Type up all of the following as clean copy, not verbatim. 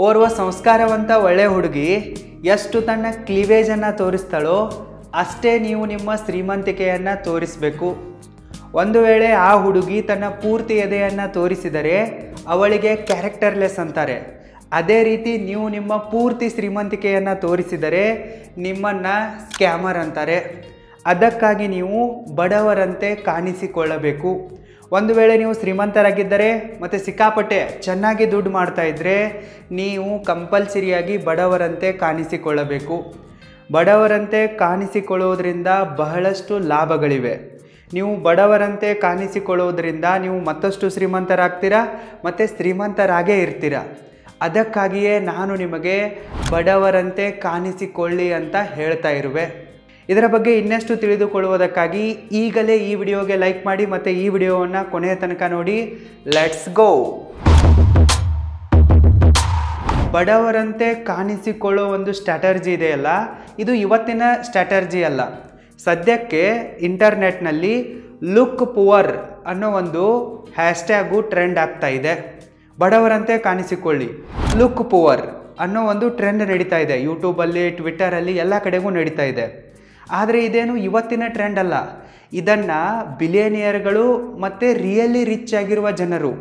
ಓರ್ವ ಸಂಸ್ಕಾರವಂತ ಒಳ್ಳೆ ಹುಡುಗಿ ಎಷ್ಟು ತನ್ನ ಕ್ಲೀವೇಜನ್ನು ತೋರಿಸ್ತಾಳೋ ಅಷ್ಟೇ ನೀವು ನಿಮ್ಮ ಶ್ರೀಮಂತಿಕೆಯನ್ನು ತೋರಿಸಬೇಕು. ಒಂದು ವೇಳೆ ಆ ಹುಡುಗಿ ತನ್ನ ಪೂರ್ತಿ ಎದೆಯನ್ನು ತೋರಿಸಿದರೆ ಅವಳಿಗೆ ಕ್ಯಾರೆಕ್ಟರ್ಲೆಸ್ ಅಂತಾರೆ. ಅದೇ ರೀತಿ ನೀವು ನಿಮ್ಮ ಪೂರ್ತಿ ಶ್ರೀಮಂತಿಕೆಯನ್ನು ತೋರಿಸಿದರೆ ನಿಮ್ಮನ್ನು ಸ್ಕ್ಯಾಮರ್ ಅಂತಾರೆ. ಅದಕ್ಕಾಗಿ ನೀವು ಬಡವರಂತೆ ಕಾಣಿಸಿಕೊಳ್ಳಬೇಕು. ಒಂದು ವೇಳೆ ನೀವು ಶ್ರೀಮಂತರಾಗಿದ್ದರೆ ಮತ್ತು ಸಿಕ್ಕಾಪಟ್ಟೆ ಚೆನ್ನಾಗಿ ದುಡ್ಡು ಮಾಡ್ತಾಯಿದ್ರೆ ನೀವು ಕಂಪಲ್ಸರಿಯಾಗಿ ಬಡವರಂತೆ ಕಾಣಿಸಿಕೊಳ್ಳಬೇಕು. ಬಡವರಂತೆ ಕಾಣಿಸಿಕೊಳ್ಳೋದ್ರಿಂದ ಬಹಳಷ್ಟು ಲಾಭಗಳಿವೆ. ನೀವು ಬಡವರಂತೆ ಕಾಣಿಸಿಕೊಳ್ಳೋದ್ರಿಂದ ನೀವು ಮತ್ತಷ್ಟು ಶ್ರೀಮಂತರಾಗ್ತೀರಾ ಮತ್ತು ಶ್ರೀಮಂತರಾಗೇ ಇರ್ತೀರ. ಅದಕ್ಕಾಗಿಯೇ ನಾನು ನಿಮಗೆ ಬಡವರಂತೆ ಕಾಣಿಸಿಕೊಳ್ಳಿ ಅಂತ ಹೇಳ್ತಾ ಇರುವೆ. ಇದರ ಬಗ್ಗೆ ಇನ್ನಷ್ಟು ತಿಳಿದುಕೊಳ್ಳುವುದಕ್ಕಾಗಿ ಈಗಲೇ ಈ ವಿಡಿಯೋಗೆ ಲೈಕ್ ಮಾಡಿ ಮತ್ತು ಈ ವಿಡಿಯೋವನ್ನು ಕೊನೆಯ ತನಕ ನೋಡಿ. Let's go. ಬಡವರಂತೆ ಕಾಣಿಸಿಕೊಳ್ಳೋ ಒಂದು ಸ್ಟ್ರಾಟರ್ಜಿ ಇದೆಯಲ್ಲ, ಇದು ಇವತ್ತಿನ ಸ್ಟ್ರಾಟರ್ಜಿ ಅಲ್ಲ. ಸದ್ಯಕ್ಕೆ ಇಂಟರ್ನೆಟ್ನಲ್ಲಿ ಲುಕ್ ಪುವರ್ ಅನ್ನೋ ಒಂದು ಹ್ಯಾಶ್ಟ್ಯಾಗು ಟ್ರೆಂಡ್ ಆಗ್ತಾ ಇದೆ. ಬಡವರಂತೆ ಕಾಣಿಸಿಕೊಳ್ಳಿ, ಲುಕ್ ಪುವರ್ ಅನ್ನೋ ಒಂದು ಟ್ರೆಂಡ್ ನಡೀತಾ ಇದೆ. ಯೂಟ್ಯೂಬಲ್ಲಿ, ಟ್ವಿಟ್ಟರಲ್ಲಿ ಎಲ್ಲ ಕಡೆಗೂ ನಡೀತಾ ಇದೆ. ಆದರೆ ಇದೇನು ಇವತ್ತಿನ ಟ್ರೆಂಡ್ ಅಲ್ಲ. ಇದನ್ನು ಬಿಲಿಯನಿಯರ್ಗಳು ಮತ್ತು ರಿಯಲಿ ರಿಚ್ ಆಗಿರುವ ಜನರು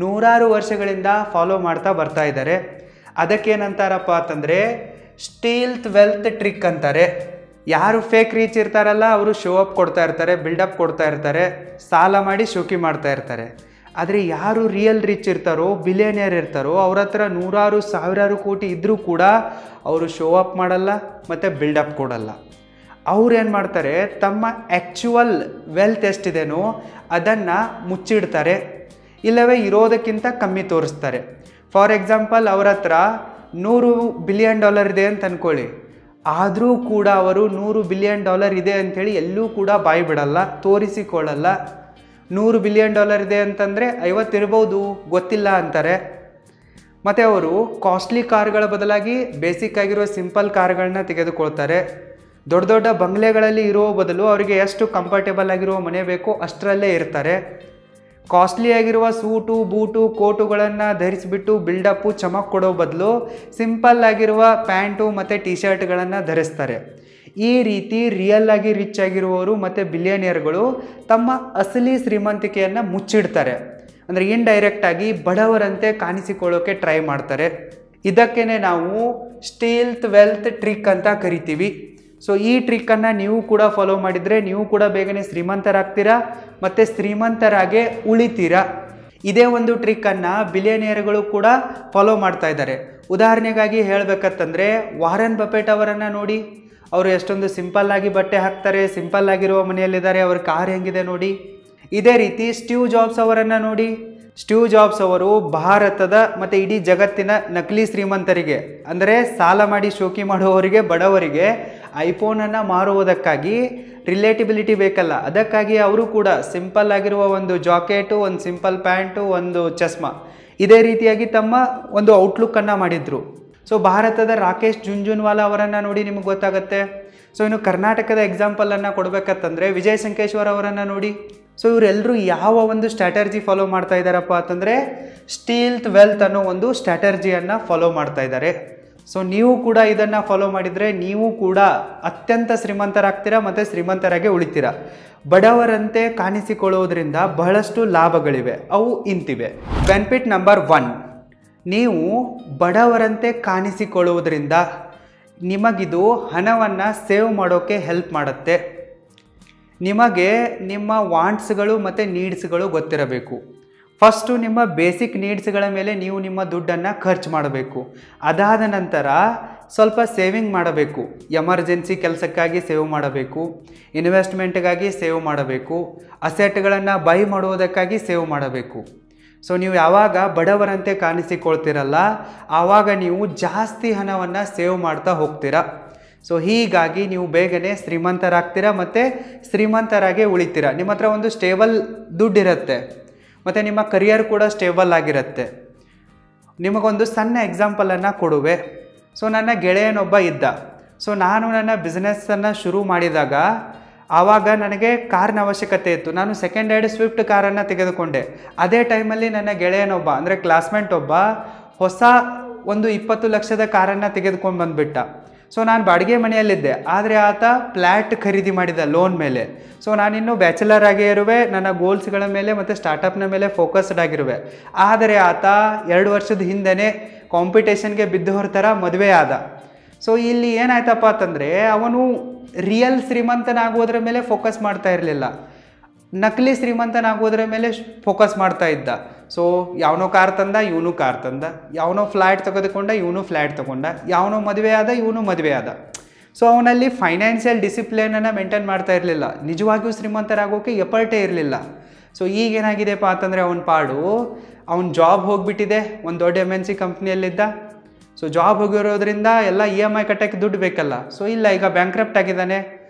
ನೂರಾರು ವರ್ಷಗಳಿಂದ ಫಾಲೋ ಮಾಡ್ತಾ ಬರ್ತಾ ಇದ್ದಾರೆ. ಅದಕ್ಕೇನಂತಾರಪ್ಪ ಅಂತಂದರೆ ಸ್ಟೀಲ್ತ್ ವೆಲ್ತ್ ಟ್ರಿಕ್ ಅಂತಾರೆ. ಯಾರು ಫೇಕ್ ರಿಚ್ ಇರ್ತಾರಲ್ಲ ಅವರು ಶೋ ಅಪ್ ಕೊಡ್ತಾ ಇರ್ತಾರೆ, ಬಿಲ್ಡಪ್ ಕೊಡ್ತಾ ಇರ್ತಾರೆ, ಸಾಲ ಮಾಡಿ ಶೋಕಿ ಮಾಡ್ತಾ ಇರ್ತಾರೆ. ಆದರೆ ಯಾರು ರಿಯಲ್ ರಿಚ್ ಇರ್ತಾರೋ, ಬಿಲಿಯನಿಯರ್ ಇರ್ತಾರೋ, ಅವ್ರ ಹತ್ರ ನೂರಾರು ಸಾವಿರಾರು ಕೋಟಿ ಇದ್ದರೂ ಕೂಡ ಅವರು ಶೋ ಅಪ್ ಮಾಡಲ್ಲ ಮತ್ತು ಬಿಲ್ಡಪ್ ಕೊಡಲ್ಲ. ಅವ್ರು ಏನು ಮಾಡ್ತಾರೆ, ತಮ್ಮ ಆ್ಯಕ್ಚುವಲ್ ವೆಲ್ತ್ ಎಷ್ಟಿದೆನೋ ಅದನ್ನು ಮುಚ್ಚಿಡ್ತಾರೆ, ಇಲ್ಲವೇ ಇರೋದಕ್ಕಿಂತ ಕಮ್ಮಿ ತೋರಿಸ್ತಾರೆ. ಫಾರ್ ಎಕ್ಸಾಂಪಲ್, ಅವ್ರ ಹತ್ರ $100 ಬಿಲಿಯನ್ ಇದೆ ಅಂತ ಅಂದ್ಕೊಳ್ಳಿ. ಆದರೂ ಕೂಡ ಅವರು $100 ಬಿಲಿಯನ್ ಇದೆ ಅಂಥೇಳಿ ಎಲ್ಲೂ ಕೂಡ ಬಾಯಿ ಬಿಡಲ್ಲ, ತೋರಿಸಿಕೊಳ್ಳಲ್ಲ. $100 ಬಿಲಿಯನ್ ಇದೆ ಅಂತಂದರೆ 50 ಇರ್ಬೋದು, ಗೊತ್ತಿಲ್ಲ ಅಂತಾರೆ. ಮತ್ತು ಅವರು ಕಾಸ್ಟ್ಲಿ ಕಾರ್ಗಳ ಬದಲಾಗಿ ಬೇಸಿಕ್ ಆಗಿರೋ ಸಿಂಪಲ್ ಕಾರ್ಗಳನ್ನ ತೆಗೆದುಕೊಳ್ತಾರೆ. ದೊಡ್ಡ ದೊಡ್ಡ ಬಂಗ್ಲೆಗಳಲ್ಲಿ ಇರೋ ಬದಲು ಅವರಿಗೆ ಎಷ್ಟು ಕಂಫರ್ಟೇಬಲ್ ಆಗಿರೋ ಮನೆ ಬೇಕೋ ಅಷ್ಟರಲ್ಲೇ ಇರ್ತಾರೆ. ಕಾಸ್ಟ್ಲಿ ಆಗಿರುವ ಸೂಟು, ಬೂಟು, ಕೋಟುಗಳನ್ನು ಧರಿಸಿಬಿಟ್ಟು ಬಿಲ್ಡಪ್ಪು, ಚಮಕ್ ಕೊಡೋ ಬದಲು ಸಿಂಪಲ್ ಆಗಿರುವ ಪ್ಯಾಂಟು ಮತ್ತು ಟಿ ಶರ್ಟ್ಗಳನ್ನು ಧರಿಸ್ತಾರೆ. ಈ ರೀತಿ ರಿಯಲ್ ಆಗಿ ರಿಚ್ ಆಗಿರುವವರು ಮತ್ತು ಬಿಲಿಯನಿಯರ್ಗಳು ತಮ್ಮ ಅಸಲಿ ಶ್ರೀಮಂತಿಕೆಯನ್ನು ಮುಚ್ಚಿಡ್ತಾರೆ. ಅಂದರೆ ಇಂಡೈರೆಕ್ಟಾಗಿ ಬಡವರಂತೆ ಕಾಣಿಸಿಕೊಳ್ಳೋಕೆ ಟ್ರೈ ಮಾಡ್ತಾರೆ. ಇದಕ್ಕೇ ನಾವು ಸ್ಟೀಲ್ತ್ ವೆಲ್ತ್ ಟ್ರಿಕ್ ಅಂತ ಕರಿತೀವಿ. ಸೊ ಈ ಟ್ರಿಕ್ಕನ್ನು ನೀವು ಕೂಡ ಫಾಲೋ ಮಾಡಿದರೆ ನೀವು ಕೂಡ ಬೇಗನೆ ಶ್ರೀಮಂತರಾಗ್ತೀರಾ ಮತ್ತು ಶ್ರೀಮಂತರಾಗೇ ಉಳಿತೀರಾ. ಇದೇ ಒಂದು ಟ್ರಿಕ್ಕನ್ನು ಬಿಲಿಯನಿಯರ್ಗಳು ಕೂಡ ಫಾಲೋ ಮಾಡ್ತಾ ಇದ್ದಾರೆ. ಉದಾಹರಣೆಗಾಗಿ ಹೇಳಬೇಕಂತಂದರೆ ವಾರನ್ ಬಫೆಟ್ ಅವರನ್ನು ನೋಡಿ. ಅವರು ಎಷ್ಟೊಂದು ಸಿಂಪಲ್ಲಾಗಿ ಬಟ್ಟೆ ಹಾಕ್ತಾರೆ, ಸಿಂಪಲ್ಲಾಗಿರುವ ಮನೆಯಲ್ಲಿದ್ದಾರೆ, ಅವ್ರ ಕಾರ್ ಹೆಂಗಿದೆ ನೋಡಿ. ಇದೇ ರೀತಿ ಸ್ಟೀವ್ ಜಾಬ್ಸ್ ಅವರನ್ನು ನೋಡಿ. ಸ್ಟೀವ್ ಜಾಬ್ಸ್ ಅವರು ಭಾರತದ ಮತ್ತು ಇಡೀ ಜಗತ್ತಿನ ನಕಲಿ ಶ್ರೀಮಂತರಿಗೆ, ಅಂದರೆ ಸಾಲ ಮಾಡಿ ಶೋಕಿ ಮಾಡುವವರಿಗೆ, ಬಡವರಿಗೆ ಐಫೋನನ್ನು ಮಾರುವುದಕ್ಕಾಗಿ ರಿಲೇಟಿಬಿಲಿಟಿ ಬೇಕಲ್ಲ, ಅದಕ್ಕಾಗಿ ಅವರು ಕೂಡ ಸಿಂಪಲ್ ಆಗಿರುವ ಒಂದು ಜಾಕೆಟು, ಒಂದು ಸಿಂಪಲ್ ಪ್ಯಾಂಟು, ಒಂದು ಚಸ್ಮಾ, ಇದೇ ರೀತಿಯಾಗಿ ತಮ್ಮ ಒಂದು ಔಟ್ಲುಕ್ಕನ್ನು ಮಾಡಿದರು. ಸೊ ಭಾರತದ ರಾಕೇಶ್ ಜುಂಜುನ್ವಾಲಾ ಅವರನ್ನು ನೋಡಿ, ನಿಮಗೆ ಗೊತ್ತಾಗುತ್ತೆ. ಸೊ ಇನ್ನು ಕರ್ನಾಟಕದ ಎಕ್ಸಾಂಪಲನ್ನು ಕೊಡಬೇಕಂತಂದರೆ ವಿಜಯ್ ಸಂಕೇಶ್ವರ್ ಅವರನ್ನು ನೋಡಿ. ಸೊ ಇವರೆಲ್ಲರೂ ಯಾವ ಒಂದು ಸ್ಟ್ರಾಟರ್ಜಿ ಫಾಲೋ ಮಾಡ್ತಾ ಇದ್ದಾರಪ್ಪ ಅಂತಂದರೆ ಸ್ಟೀಲ್ತ್ ವೆಲ್ತ್ ಅನ್ನೋ ಒಂದು ಸ್ಟ್ರಾಟರ್ಜಿಯನ್ನು ಫಾಲೋ ಮಾಡ್ತಾ ಇದ್ದಾರೆ. ಸೊ ನೀವು ಕೂಡ ಇದನ್ನು ಫಾಲೋ ಮಾಡಿದರೆ ನೀವು ಕೂಡ ಅತ್ಯಂತ ಶ್ರೀಮಂತರಾಗ್ತೀರಾ ಮತ್ತು ಶ್ರೀಮಂತರಾಗೆ ಉಳಿತೀರಾ. ಬಡವರಂತೆ ಕಾಣಿಸಿಕೊಳ್ಳೋದ್ರಿಂದ ಬಹಳಷ್ಟು ಲಾಭಗಳಿವೆ. ಅವು ಇಂತಿವೆ. ಬೆನಿಫಿಟ್ ನಂಬರ್ 1, ನೀವು ಬಡವರಂತೆ ಕಾಣಿಸಿಕೊಳ್ಳುವುದರಿಂದ ನಿಮಗಿದು ಹಣವನ್ನು ಸೇವ್ ಮಾಡೋಕ್ಕೆ ಹೆಲ್ಪ್ ಮಾಡುತ್ತೆ. ನಿಮಗೆ ನಿಮ್ಮ ವಾಂಟ್ಸ್ಗಳು ಮತ್ತು ನೀಡ್ಸ್ಗಳು ಗೊತ್ತಿರಬೇಕು. ಫಸ್ಟು ನಿಮ್ಮ ಬೇಸಿಕ್ ನೀಡ್ಸ್ಗಳ ಮೇಲೆ ನೀವು ನಿಮ್ಮ ದುಡ್ಡನ್ನು ಖರ್ಚು ಮಾಡಬೇಕು. ಅದಾದ ನಂತರ ಸ್ವಲ್ಪ ಸೇವಿಂಗ್ ಮಾಡಬೇಕು. ಎಮರ್ಜೆನ್ಸಿ ಕೆಲಸಕ್ಕಾಗಿ ಸೇವ್ ಮಾಡಬೇಕು, ಇನ್ವೆಸ್ಟ್ಮೆಂಟ್ಗಾಗಿ ಸೇವ್ ಮಾಡಬೇಕು, ಅಸೆಟ್ಗಳನ್ನು ಬೈ ಮಾಡುವುದಕ್ಕಾಗಿ ಸೇವ್ ಮಾಡಬೇಕು. ಸೊ ನೀವು ಯಾವಾಗ ಬಡವರಂತೆ ಕಾಣಿಸಿಕೊಳ್ತೀರಲ್ಲ ಆವಾಗ ನೀವು ಜಾಸ್ತಿ ಹಣವನ್ನು ಸೇವ್ ಮಾಡ್ತಾ ಹೋಗ್ತೀರಾ. ಸೊ ಹೀಗಾಗಿ ನೀವು ಬೇಗನೆ ಶ್ರೀಮಂತರಾಗ್ತೀರಾ ಮತ್ತು ಶ್ರೀಮಂತರಾಗೇ ಉಳಿತೀರಾ. ನಿಮ್ಮ ಹತ್ರ ಒಂದು ಸ್ಟೇಬಲ್ ದುಡ್ಡಿರುತ್ತೆ ಮತ್ತು ನಿಮ್ಮ ಕರಿಯರ್ ಕೂಡ ಸ್ಟೇಬಲ್ ಆಗಿರುತ್ತೆ. ನಿಮಗೊಂದು ಸಣ್ಣ ಎಕ್ಸಾಂಪಲನ್ನು ಕೊಡುವೆ. ಸೊ ನನ್ನ ಗೆಳೆಯನೊಬ್ಬ ಇದ್ದ. ಸೊ ನಾನು ನನ್ನ ಬಿಸ್ನೆಸ್ಸನ್ನು ಶುರು ಮಾಡಿದಾಗ ಆವಾಗ ನನಗೆ ಕಾರ್ನ ಅವಶ್ಯಕತೆ ಇತ್ತು. ನಾನು ಸೆಕೆಂಡ್ ಹ್ಯಾಂಡ್ ಸ್ವಿಫ್ಟ್ ಕಾರನ್ನು ತೆಗೆದುಕೊಂಡೆ. ಅದೇ ಟೈಮಲ್ಲಿ ನನ್ನ ಗೆಳೆಯನೊಬ್ಬ ಅಂದರೆ ಕ್ಲಾಸ್ಮೇಟ್ ಒಬ್ಬ ಹೊಸ ಒಂದು 20 ಲಕ್ಷದ ಕಾರನ್ನು ತೆಗೆದುಕೊಂಡು ಬಂದುಬಿಟ್ಟ. ಸೊ ನಾನು ಬಾಡಿಗೆ ಮನೆಯಲ್ಲಿದ್ದೆ, ಆದರೆ ಆತ ಫ್ಲ್ಯಾಟ್ ಖರೀದಿ ಮಾಡಿದ ಲೋನ್ ಮೇಲೆ. ಸೊ ನಾನಿನ್ನೂ ಬ್ಯಾಚುಲರ್ ಆಗೇ ಇರುವೆ, ನನ್ನ ಗೋಲ್ಸ್ಗಳ ಮೇಲೆ ಮತ್ತು ಸ್ಟಾರ್ಟಪ್ನ ಮೇಲೆ ಫೋಕಸ್ಡ್ ಆಗಿರುವೆ. ಆದರೆ ಆತ 2 ವರ್ಷದ ಹಿಂದೆ ಕಾಂಪಿಟೇಷನ್ಗೆ ಬಿದ್ದು ಹೊರತರ ಮದುವೆ ಆದ. ಸೊ ಇಲ್ಲಿ ಏನಾಯ್ತಪ್ಪ ಅಂತಂದರೆ, ಅವನು ರಿಯಲ್ ಶ್ರೀಮಂತನಾಗೋದ್ರ ಮೇಲೆ ಫೋಕಸ್ ಮಾಡ್ತಾ ಇರಲಿಲ್ಲ, ನಕಲಿ ಶ್ರೀಮಂತನಾಗೋದ್ರ ಮೇಲೆ ಫೋಕಸ್ ಮಾಡ್ತಾ ಇದ್ದ. ಸೊ ಯಾವನೋ ಕಾರ್ ತಂದ, ಇವನು ಕಾರ್ ತಂದ, ಯಾವನೋ ಫ್ಲ್ಯಾಟ್ ತೆಗೆದುಕೊಂಡ, ಇವನು ಫ್ಲ್ಯಾಟ್ ತಗೊಂಡ, ಯಾವನೋ ಮದುವೆ ಆದ, ಇವನು ಮದುವೆ ಆದ. ಸೊ ಅವನಲ್ಲಿ ಫೈನಾನ್ಷಿಯಲ್ ಡಿಸಿಪ್ಲಿನನ್ನು ಮೇಂಟೈನ್ ಮಾಡ್ತಾ ಇರಲಿಲ್ಲ, ನಿಜವಾಗಿಯೂ ಶ್ರೀಮಂತರಾಗೋಕ್ಕೆ ಎಫರ್ಟೇ ಇರಲಿಲ್ಲ. ಸೊ ಈಗೇನಾಗಿದೆಪ್ಪ ಅಂತಂದರೆ, ಅವನ ಪಾಡು ಅವ್ನ ಜಾಬ್ ಹೋಗಿಬಿಟ್ಟಿದೆ, ಒಂದು ದೊಡ್ಡ MNC ಕಂಪ್ನಿಯಲ್ಲಿದ್ದ. ಸೊ ಜಾಬ್ ಹೋಗಿರೋದ್ರಿಂದ ಎಲ್ಲ EMI ಕಟ್ಟೋಕ್ಕೆ ದುಡ್ಡು ಬೇಕಲ್ಲ. ಸೊ ಇಲ್ಲ, ಈಗ ಬ್ಯಾಂಕ್ರಪ್ಟ್ ಆಗಿದ್ದಾನೆ.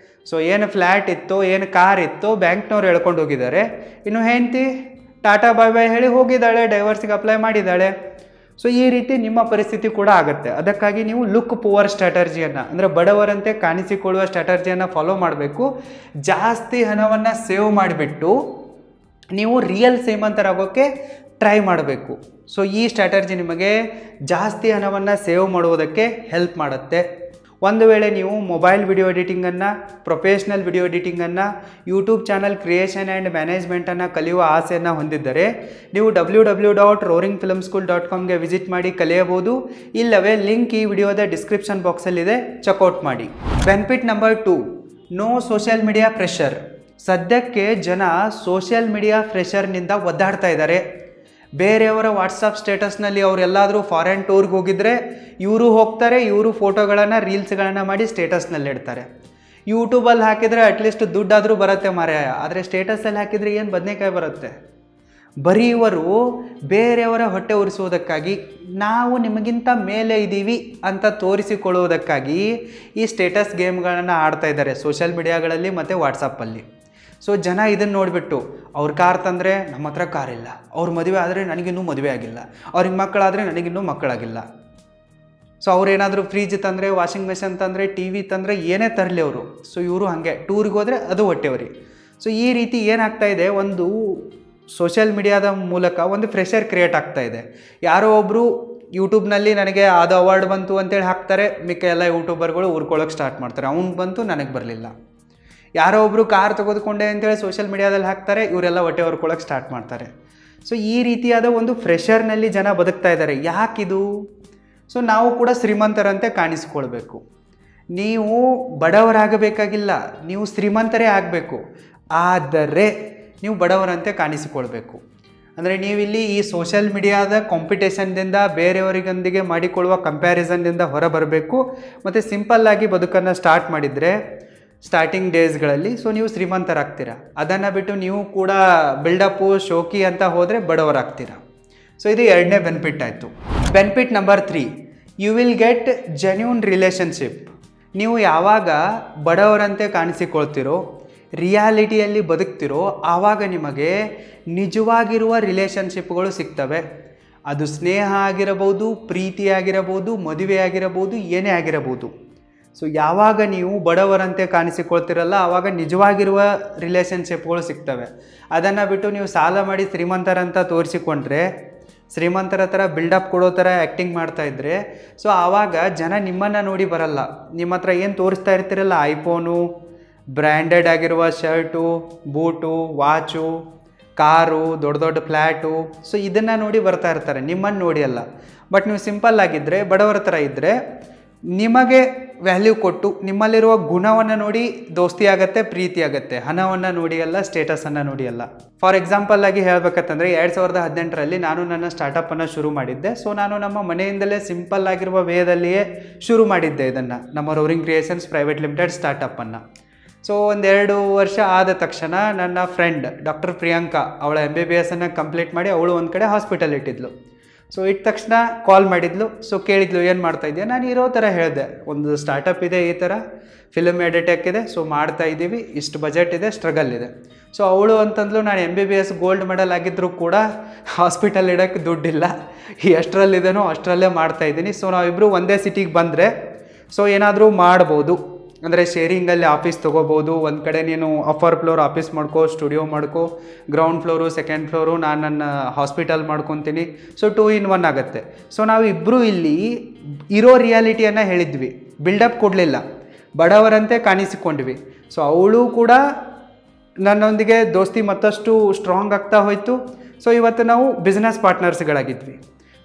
ಸೊ ಏನು ಫ್ಲ್ಯಾಟ್ ಇತ್ತು, ಏನು ಕಾರ್ ಇತ್ತು, ಬ್ಯಾಂಕ್ನವ್ರು ಹೇಳ್ಕೊಂಡು ಹೋಗಿದ್ದಾರೆ. ಇನ್ನು ಹೆಂಡತಿ ಟಾಟಾ ಬಾಯ್ ಬಾಯ್ ಹೇಳಿ ಹೋಗಿದ್ದಾಳೆ, ಡೈವರ್ಸಿಗೆ ಅಪ್ಲೈ ಮಾಡಿದ್ದಾಳೆ. ಸೊ ಈ ರೀತಿ ನಿಮ್ಮ ಪರಿಸ್ಥಿತಿ ಕೂಡ ಆಗುತ್ತೆ. ಅದಕ್ಕಾಗಿ ನೀವು ಲುಕ್ ಪುವರ್ ಸ್ಟ್ರಾಟರ್ಜಿಯನ್ನು, ಅಂದರೆ ಬಡವರಂತೆ ಕಾಣಿಸಿಕೊಳ್ಳುವ ಸ್ಟ್ರಾಟರ್ಜಿಯನ್ನು ಫಾಲೋ ಮಾಡಬೇಕು. ಜಾಸ್ತಿ ಹಣವನ್ನು ಸೇವ್ ಮಾಡಿಬಿಟ್ಟು ನೀವು ರಿಯಲ್ ಶ್ರೀಮಂತರಾಗೋಕ್ಕೆ ಟ್ರೈ ಮಾಡಬೇಕು. ಸೊ ಈ ಸ್ಟ್ರಾಟರ್ಜಿ ನಿಮಗೆ ಜಾಸ್ತಿ ಹಣವನ್ನು ಸೇವ್ ಮಾಡುವುದಕ್ಕೆ ಹೆಲ್ಪ್ ಮಾಡುತ್ತೆ. ಒಂದು ವೇಳೆ ನೀವು ಮೊಬೈಲ್ ವಿಡಿಯೋ ಎಡಿಟಿಂಗನ್ನು, ಪ್ರೊಫೆಷ್ನಲ್ ವಿಡಿಯೋ ಎಡಿಟಿಂಗನ್ನು, ಯೂಟ್ಯೂಬ್ ಚಾನಲ್ ಕ್ರಿಯೇಷನ್ ಆ್ಯಂಡ್ ಮ್ಯಾನೇಜ್ಮೆಂಟನ್ನು ಕಲಿಯುವ ಆಸೆಯನ್ನು ಹೊಂದಿದ್ದರೆ ನೀವು www.roaringfilmschool.comಗೆ ವಿಸಿಟ್ ಮಾಡಿ ಕಲಿಯಬಹುದು. ಇಲ್ಲವೇ ಲಿಂಕ್ ಈ ವಿಡಿಯೋದ ಡಿಸ್ಕ್ರಿಪ್ಷನ್ ಬಾಕ್ಸಲ್ಲಿದೆ, ಚೆಕ್ಔಟ್ ಮಾಡಿ. Benefit number 2, no social media pressure. ಸದ್ಯಕ್ಕೆ ಜನ ಸೋಷಿಯಲ್ ಮೀಡಿಯಾ ಪ್ರೆಷರ್ನಿಂದ ಒದ್ದಾಡ್ತಾ ಇದ್ದಾರೆ. ಬೇರೆಯವರ ವಾಟ್ಸಪ್ ಸ್ಟೇಟಸ್ನಲ್ಲಿ ಅವರೆಲ್ಲಾದರೂ ಫಾರಿನ್ ಟೂರ್ಗೆ ಹೋಗಿದ್ರೆ ಇವರು ಹೋಗ್ತಾರೆ, ಇವರು ಫೋಟೋಗಳನ್ನು, ರೀಲ್ಸ್ಗಳನ್ನು ಮಾಡಿ ಸ್ಟೇಟಸ್ನಲ್ಲಿ ಇಡ್ತಾರೆ. ಯೂಟ್ಯೂಬಲ್ಲಿ ಹಾಕಿದರೆ ಅಟ್ಲೀಸ್ಟ್ ದುಡ್ಡಾದರೂ ಬರುತ್ತೆ ಮಾರಾಯ, ಆದರೆ ಸ್ಟೇಟಸಲ್ಲಿ ಹಾಕಿದರೆ ಏನು ಬದನೆಕಾಯಿ ಬರುತ್ತೆ? ಬರೀ ಇವರು ಬೇರೆಯವರ ಹೊಟ್ಟೆ ಉರಿಸುವುದಕ್ಕಾಗಿ, ನಾವು ನಿಮಗಿಂತ ಮೇಲೆ ಇದ್ದೀವಿ ಅಂತ ತೋರಿಸಿಕೊಳ್ಳುವುದಕ್ಕಾಗಿ ಈ ಸ್ಟೇಟಸ್ ಗೇಮ್ಗಳನ್ನು ಆಡ್ತಾ ಇದ್ದಾರೆ ಸೋಷಿಯಲ್ ಮೀಡಿಯಾಗಳಲ್ಲಿ ಮತ್ತು ವಾಟ್ಸಪ್ಪಲ್ಲಿ. ಸೊ ಜನ ಇದನ್ನು ನೋಡಿಬಿಟ್ಟು, ಅವ್ರ ಕಾರ್ ತಂದರೆ ನಮ್ಮ ಹತ್ರ ಕಾರಿಲ್ಲ, ಅವ್ರ ಮದುವೆ ಆದರೆ ನನಗಿನ್ನೂ ಮದುವೆ ಆಗಿಲ್ಲ, ಅವ್ರಿಗೆ ಮಕ್ಕಳಾದರೆ ನನಗಿನ್ನೂ ಮಕ್ಕಳಾಗಿಲ್ಲ. ಸೊ ಅವ್ರೇನಾದರೂ ಫ್ರಿಜ್ ತಂದರೆ, ವಾಷಿಂಗ್ ಮೆಷಿನ್ ತಂದರೆ, TV ತಂದರೆ, ಏನೇ ತರಲಿ ಅವರು. ಸೊ ಇವರು ಹಾಗೆ ಟೂರಿಗೆ ಹೋದರೆ ಅದು ಹೊಟ್ಟೆವರಿ. ಸೊ ಈ ರೀತಿ ಏನಾಗ್ತಾ ಇದೆ, ಒಂದು ಸೋಷಿಯಲ್ ಮೀಡಿಯಾದ ಮೂಲಕ ಒಂದು ಪ್ರೆಷರ್ ಕ್ರಿಯೇಟ್ ಆಗ್ತಾ ಇದೆ. ಯಾರೋ ಒಬ್ಬರು ಯೂಟ್ಯೂಬ್ನಲ್ಲಿ ನನಗೆ ಅದು ಅವಾರ್ಡ್ ಬಂತು ಅಂತೇಳಿ ಹಾಕ್ತಾರೆ, ಮಿಕ್ಕ ಎಲ್ಲ ಯೂಟ್ಯೂಬರ್ಗಳು ಉರ್ಕೊಳ್ಳೋಕೆ ಸ್ಟಾರ್ಟ್ ಮಾಡ್ತಾರೆ, ಅವ್ನು ಬಂತು ನನಗೆ ಬರಲಿಲ್ಲ. ಯಾರೋ ಒಬ್ಬರು ಕಾರ್ ತೆಗೆದುಕೊಂಡೆ ಅಂತೇಳಿ ಸೋಷಿಯಲ್ ಮೀಡಿಯಾದಲ್ಲಿ ಹಾಕ್ತಾರೆ, ಇವರೆಲ್ಲ ಹೊಟ್ಟೆ ಹೊರ್ಕೊಳ್ಳೋಕೆ ಸ್ಟಾರ್ಟ್ ಮಾಡ್ತಾರೆ. ಸೊ ಈ ರೀತಿಯಾದ ಒಂದು ಪ್ರೆಷರ್ನಲ್ಲಿ ಜನ ಬದುಕ್ತಾ ಇದ್ದಾರೆ. ಯಾಕಿದು? ಸೊ ನಾವು ಕೂಡ ಶ್ರೀಮಂತರಂತೆ ಕಾಣಿಸಿಕೊಳ್ಬೇಕು. ನೀವು ಬಡವರಾಗಬೇಕಾಗಿಲ್ಲ, ನೀವು ಶ್ರೀಮಂತರೇ ಆಗಬೇಕು. ಆದರೆ ನೀವು ಬಡವರಂತೆ ಕಾಣಿಸಿಕೊಳ್ಬೇಕು. ಅಂದರೆ ನೀವಿಲ್ಲಿ ಈ ಸೋಷಿಯಲ್ ಮೀಡಿಯಾದ ಕಾಂಪಿಟೇಷನ್ದಿಂದ, ಬೇರೆಯವರಿಗೊಂದಿಗೆ ಮಾಡಿಕೊಳ್ಳುವ ಕಂಪ್ಯಾರಿಸನ್ನಿಂದ ಹೊರಬರಬೇಕು. ಮತ್ತು ಸಿಂಪಲ್ಲಾಗಿ ಬದುಕನ್ನು ಸ್ಟಾರ್ಟ್ ಮಾಡಿದರೆ ಸ್ಟಾರ್ಟಿಂಗ್ ಡೇಸ್ಗಳಲ್ಲಿ ಸೊ ನೀವು ಶ್ರೀಮಂತರಾಗ್ತೀರ. ಅದನ್ನು ಬಿಟ್ಟು ನೀವು ಕೂಡ ಬಿಲ್ಡಪ್ಪು, ಶೋಕಿ ಅಂತ ಹೋದರೆ ಬಡವರಾಗ್ತೀರ. ಸೊ ಇದು 2ನೇ ಬೆನಿಫಿಟ್ ಆಯಿತು. Benefit number 3, you will get genuine relationship. ನೀವು ಯಾವಾಗ ಬಡವರಂತೆ ಕಾಣಿಸಿಕೊಳ್ತೀರೋ, ರಿಯಾಲಿಟಿಯಲ್ಲಿ ಬದುಕ್ತಿರೋ, ಆವಾಗ ನಿಮಗೆ ನಿಜವಾಗಿರುವ ರಿಲೇಷನ್ಶಿಪ್ಗಳು ಸಿಗ್ತವೆ. ಅದು ಸ್ನೇಹ ಆಗಿರಬಹುದು, ಪ್ರೀತಿ ಆಗಿರಬಹುದು, ಮದುವೆ ಆಗಿರಬಹುದು, ಏನೇ ಆಗಿರಬಹುದು. ಸೊ ಯಾವಾಗ ನೀವು ಬಡವರಂತೆ ಕಾಣಿಸಿಕೊಳ್ತಿರಲ್ಲ, ಆವಾಗ ನಿಜವಾಗಿರುವ ರಿಲೇಷನ್ಶಿಪ್ಗಳು ಸಿಗ್ತವೆ. ಅದನ್ನು ಬಿಟ್ಟು ನೀವು ಸಾಲ ಮಾಡಿ ಶ್ರೀಮಂತರಂತ ತೋರಿಸಿಕೊಂಡ್ರೆ, ಶ್ರೀಮಂತರ ಥರ ಬಿಲ್ಡಪ್ ಕೊಡೋ ಥರ ಆ್ಯಕ್ಟಿಂಗ್ ಮಾಡ್ತಾಯಿದ್ರೆ, ಸೊ ಆವಾಗ ಜನ ನಿಮ್ಮನ್ನು ನೋಡಿ ಬರಲ್ಲ. ನಿಮ್ಮ ಹತ್ರ ಏನು ತೋರಿಸ್ತಾ ಇರ್ತೀರಲ್ಲ, ಐಫೋನು, ಬ್ರ್ಯಾಂಡೆಡ್ ಆಗಿರುವ ಶರ್ಟು, ಬೂಟು, ವಾಚು, ಕಾರು, ದೊಡ್ಡ ದೊಡ್ಡ ಫ್ಲ್ಯಾಟು, ಸೊ ಇದನ್ನು ನೋಡಿ ಬರ್ತಾ ಇರ್ತಾರೆ, ನಿಮ್ಮನ್ನು ನೋಡಿ ಅಲ್ಲ. ಬಟ್ ನೀವು ಸಿಂಪಲ್ ಆಗಿದ್ದರೆ, ಬಡವರ ಥರ ಇದ್ದರೆ, ನಿಮಗೆ ವ್ಯಾಲ್ಯೂ ಕೊಟ್ಟು ನಿಮ್ಮಲ್ಲಿರುವ ಗುಣವನ್ನು ನೋಡಿ ದೋಸ್ತಿ ಆಗುತ್ತೆ, ಪ್ರೀತಿ ಆಗುತ್ತೆ. ಹಣವನ್ನು ನೋಡಿ ಅಲ್ಲ, ಸ್ಟೇಟಸನ್ನು ನೋಡಿ ಅಲ್ಲ. ಫಾರ್ ಎಕ್ಸಾಂಪಲ್ ಆಗಿ ಹೇಳಬೇಕಂತಂದರೆ 2018ರಲ್ಲಿ ನಾನು ನನ್ನ ಸ್ಟಾರ್ಟಪ್ಪನ್ನು ಶುರು ಮಾಡಿದ್ದೆ. ಸೊ ನಾನು ನಮ್ಮ ಮನೆಯಿಂದಲೇ ಸಿಂಪಲ್ ಆಗಿರುವ ವೇದಲ್ಲಿಯೇ ಶುರು ಮಾಡಿದ್ದೆ ಇದನ್ನು, ನಮ್ಮ ರೋರಿಂಗ್ ಕ್ರಿಯೇಷನ್ಸ್ ಪ್ರೈವೇಟ್ ಲಿಮಿಟೆಡ್ ಸ್ಟಾರ್ಟಪ್ಪನ್ನು. ಸೊ 1-2 ವರ್ಷ ಆದ ತಕ್ಷಣ ನನ್ನ ಫ್ರೆಂಡ್ ಡಾಕ್ಟರ್ ಪ್ರಿಯಾಂಕಾ, ಅವಳ MBBS ಕಂಪ್ಲೀಟ್ ಮಾಡಿ ಅವಳು ಒಂದು ಕಡೆ ಹಾಸ್ಪಿಟಲ್ ಇಟ್ಟಿದ್ಲು. ಸೊ ಇಟ್ಟ ತಕ್ಷಣ ಕಾಲ್ ಮಾಡಿದ್ಲು. ಸೊ ಕೇಳಿದ್ಲು, ಏನು ಮಾಡ್ತಾ ಇದೆಯಾ? ನಾನು ಇರೋ ಥರ ಹೇಳಿದೆ, ಒಂದು ಸ್ಟಾರ್ಟಪ್ ಇದೆ, ಈ ಥರ ಫಿಲ್ಮ್ ಎಡಿಟೆಕ್ ಇದೆ, ಸೊ ಮಾಡ್ತಾ ಇದ್ದೀವಿ, ಇಷ್ಟು ಬಜೆಟ್ ಇದೆ, ಸ್ಟ್ರಗಲ್ ಇದೆ. ಸೊ ಅವಳು ಅಂತಂದ್ಲು, ನಾನು MBBS ಗೋಲ್ಡ್ ಮೆಡಲ್ ಆಗಿದ್ದರೂ ಕೂಡ ಹಾಸ್ಪಿಟಲ್ ಇಡೋಕ್ಕೆ ದುಡ್ಡಿಲ್ಲ, ಎಷ್ಟರಲ್ಲಿದೆನೋ ಅಷ್ಟರಲ್ಲೇ ಮಾಡ್ತಾಯಿದ್ದೀನಿ. ಸೊ ನಾವಿಬ್ಬರು ಒಂದೇ ಸಿಟಿಗೆ ಬಂದರೆ ಸೊ ಏನಾದರೂ ಮಾಡ್ಬೋದು, ಅಂದರೆ ಶೇರಿಂಗಲ್ಲಿ ಆಫೀಸ್ ತೊಗೋಬೋದು. ಒಂದು ಕಡೆ ನೀನು ಅಪ್ಪರ್ ಫ್ಲೋರ್ ಆಫೀಸ್ ಮಾಡ್ಕೋ, ಸ್ಟುಡಿಯೋ ಮಾಡ್ಕೋ, ಗ್ರೌಂಡ್ ಫ್ಲೋರು ಸೆಕೆಂಡ್ ಫ್ಲೋರು ನಾನು ನನ್ನ ಹಾಸ್ಪಿಟಲ್ ಮಾಡ್ಕೊತೀನಿ. ಸೊ 2 in 1 ಆಗುತ್ತೆ. ಸೊ ನಾವು ಇಬ್ಬರು ಇಲ್ಲಿ ಇರೋ ರಿಯಾಲಿಟಿಯನ್ನು ಹೇಳಿದ್ವಿ, ಬಿಲ್ಡಪ್ ಕೊಡಲಿಲ್ಲ, ಬಡವರಂತೆ ಕಾಣಿಸಿಕೊಂಡ್ವಿ. ಸೊ ಅವಳು ಕೂಡ ನನ್ನೊಂದಿಗೆ ದೋಸ್ತಿ ಮತ್ತಷ್ಟು ಸ್ಟ್ರಾಂಗ್ ಆಗ್ತಾ ಹೋಯಿತು. ಸೊ ಇವತ್ತು ನಾವು ಬಿಸ್ನೆಸ್ ಪಾರ್ಟ್ನರ್ಸ್ಗಳಾಗಿದ್ವಿ.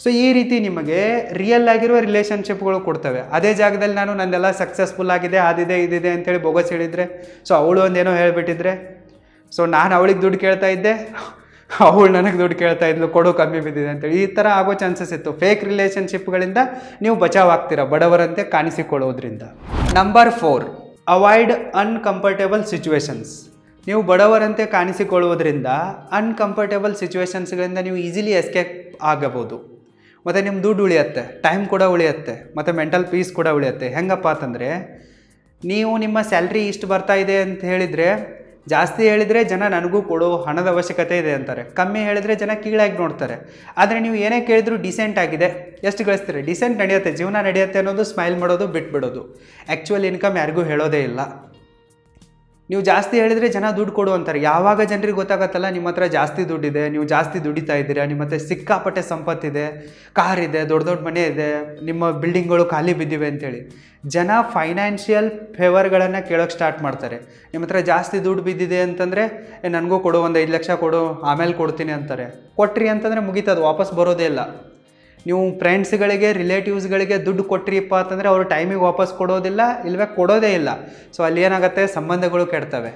ಸೊ ಈ ರೀತಿ ನಿಮಗೆ ರಿಯಲ್ ಆಗಿರುವ ರಿಲೇಷನ್ಶಿಪ್ಗಳು ಕೊಡ್ತವೆ. ಅದೇ ಜಾಗದಲ್ಲಿ ನಾನು ನಂದೆಲ್ಲ ಸಕ್ಸಸ್ಫುಲ್ ಆಗಿದೆ, ಅದಿದೆ ಇದಿದೆ ಅಂತೇಳಿ ಬೋಗಸ್ ಹೇಳಿದರೆ, ಸೊ ಅವಳು ಒಂದೇನೋ ಹೇಳಿಬಿಟ್ಟಿದ್ರೆ, ಸೊ ನಾನು ಅವಳಿಗೆ ದುಡ್ಡು ಕೇಳ್ತಾ ಇದ್ದೆ, ಅವಳು ನನಗೆ ದುಡ್ಡು ಕೇಳ್ತಾ ಇದ್ಲು, ಕೊಡು ಕಮ್ಮಿ ಬಿದ್ದಿದೆ ಅಂತೇಳಿ ಈ ಥರ ಆಗೋ ಚಾನ್ಸಸ್ ಇತ್ತು. ಫೇಕ್ ರಿಲೇಷನ್ಶಿಪ್ಗಳಿಂದ ನೀವು ಬಚಾವಾಗ್ತೀರಾ ಬಡವರಂತೆ ಕಾಣಿಸಿಕೊಳ್ಳೋದ್ರಿಂದ. Number 4, avoid uncomfortable situations. ನೀವು ಬಡವರಂತೆ ಕಾಣಿಸಿಕೊಳ್ಳುವುದರಿಂದ ಅನ್ಕಂಫರ್ಟೇಬಲ್ ಸಿಚುವೇಶನ್ಸ್ಗಳಿಂದ ನೀವು ಈಸಿಲಿ ಎಸ್ಕೇಪ್ ಆಗಬಹುದು. ಮತ್ತು ನಿಮ್ಮ ದುಡ್ಡು ಉಳಿಯುತ್ತೆ, ಟೈಮ್ ಕೂಡ ಉಳಿಯುತ್ತೆ, ಮತ್ತು ಮೆಂಟಲ್ ಪೀಸ್ ಕೂಡ ಉಳಿಯುತ್ತೆ. ಹೆಂಗಪ್ಪ ಅಂತಂದರೆ, ನೀವು ನಿಮ್ಮ ಸ್ಯಾಲ್ರಿ ಇಷ್ಟು ಬರ್ತಾ ಇದೆ ಅಂತ ಹೇಳಿದರೆ, ಜಾಸ್ತಿ ಹೇಳಿದರೆ ಜನ ನನಗೂ ಕೊಡೋ ಹಣದ ಅವಶ್ಯಕತೆ ಇದೆ ಅಂತಾರೆ, ಕಮ್ಮಿ ಹೇಳಿದರೆ ಜನ ಕೀಳಾಗಿ ನೋಡ್ತಾರೆ. ಆದರೆ ನೀವು ಏನೇ ಕೇಳಿದ್ರು ಡಿಸೆಂಟ್ ಆಗಿದೆ, ಎಷ್ಟು ಗಳಿಸ್ತೀರಿ, ಡಿಸೆಂಟ್ ನಡೆಯುತ್ತೆ, ಜೀವನ ನಡೆಯುತ್ತೆ ಅನ್ನೋದು ಸ್ಮೈಲ್ ಮಾಡೋದು ಬಿಟ್ಬಿಡೋದು. ಆ್ಯಕ್ಚುಯಲ್ ಇನ್ಕಮ್ ಯಾರಿಗೂ ಹೇಳೋದೇ ಇಲ್ಲ. ನೀವು ಜಾಸ್ತಿ ಹೇಳಿದರೆ ಜನ ದುಡ್ಡು ಕೊಡು ಅಂತಾರೆ. ಯಾವಾಗ ಜನರಿಗೆ ಗೊತ್ತಾಗತ್ತಲ್ಲ ನಿಮ್ಮ ಹತ್ರ ಜಾಸ್ತಿ ದುಡ್ಡಿದೆ, ನೀವು ಜಾಸ್ತಿ ದುಡಿತಾ ಇದ್ದೀರಾ, ನಿಮ್ಮ ಹತ್ರ ಸಿಕ್ಕಾಪಟ್ಟೆ ಸಂಪತ್ತಿದೆ, ಕಾರ್ ಇದೆ, ದೊಡ್ಡ ದೊಡ್ಡ ಮನೆ ಇದೆ, ನಿಮ್ಮ ಬಿಲ್ಡಿಂಗ್ಗಳು ಖಾಲಿ ಬಿದ್ದಿವೆ ಅಂತೇಳಿ ಜನ ಫೈನಾನ್ಷಿಯಲ್ ಫೇವರ್ಗಳನ್ನು ಕೇಳೋಕ್ಕೆ ಸ್ಟಾರ್ಟ್ ಮಾಡ್ತಾರೆ. ನಿಮ್ಮ ಹತ್ರ ಜಾಸ್ತಿ ದುಡ್ಡು ಬಿದ್ದಿದೆ ಅಂತಂದರೆ, ನನಗೂ ಕೊಡು, ಒಂದು 5 ಲಕ್ಷ ಕೊಡು, ಆಮೇಲೆ ಕೊಡ್ತೀನಿ ಅಂತಾರೆ. ಕೊಟ್ರಿ ಅಂತಂದರೆ ಮುಗೀತದು, ವಾಪಸ್ ಬರೋದೇ ಇಲ್ಲ. ನೀವು ಫ್ರೆಂಡ್ಸ್ಗಳಿಗೆ, ರಿಲೇಟಿವ್ಸ್ಗಳಿಗೆ ದುಡ್ಡು ಕೊಟ್ರಿಪ್ಪ ಅಂತಂದರೆ ಅವರು ಟೈಮಿಗೆ ವಾಪಸ್ ಕೊಡೋದಿಲ್ಲ, ಇಲ್ಲವೇ ಕೊಡೋದೇ ಇಲ್ಲ. ಸೊ ಅಲ್ಲಿ ಏನಾಗುತ್ತೆ, ಸಂಬಂಧಗಳು ಕೆಡ್ತವೆ.